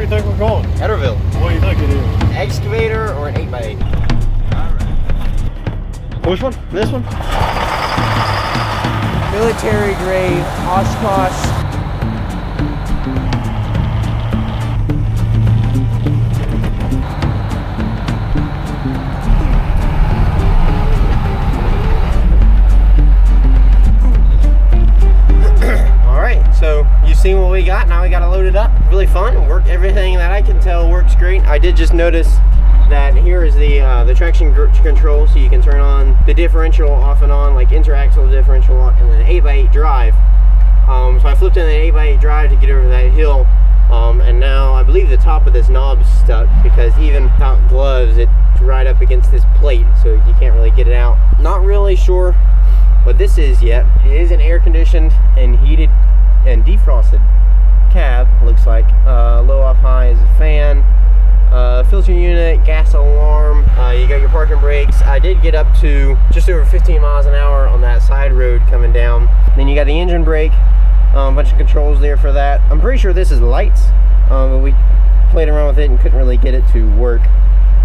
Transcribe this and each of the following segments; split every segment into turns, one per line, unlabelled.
do you think we're going?
Etterville.
What do you think it is?
Excavator or an 8x8? Alright. Which one? This one?
Military grade Oshkosh.
So you've seen what we got. Now we got to load it up. Really fun. Everything that I can tell works great. I did just notice that here is the traction control, so you can turn on the differential off and on, like interaxle differential, and then 8x8 drive. So I flipped in the 8x8 drive to get over that hill, and now I believe the top of this knob's stuck because even without gloves, it's right up against this plate, so you can't really get it out. Not really sure what this is yet. It is an air-conditioned and heated and defrosted cab, looks like. Low off high is a fan, filter unit, gas alarm, you got your parking brakes. I did get up to just over 15 miles an hour on that side road coming down. Then you got the engine brake, a bunch of controls there for that. I'm pretty sure this is lights, but we played around with it and couldn't really get it to work.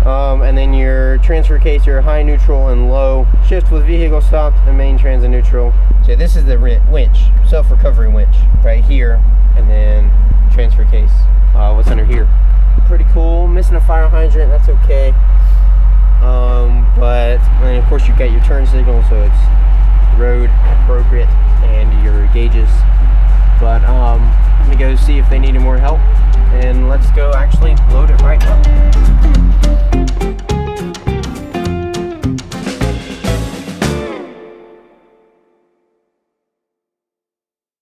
And then your transfer case, your high, neutral, and low. Shift with vehicle stopped and main transit neutral. So this is the winch, self-recovery winch, right here, and then transfer case. What's under here? Pretty cool. Missing a fire hydrant, that's okay. But and of course you got your turn signal, so it's road appropriate, and your gauges. But let me go see if they need any more help, and let's go actually load it right up.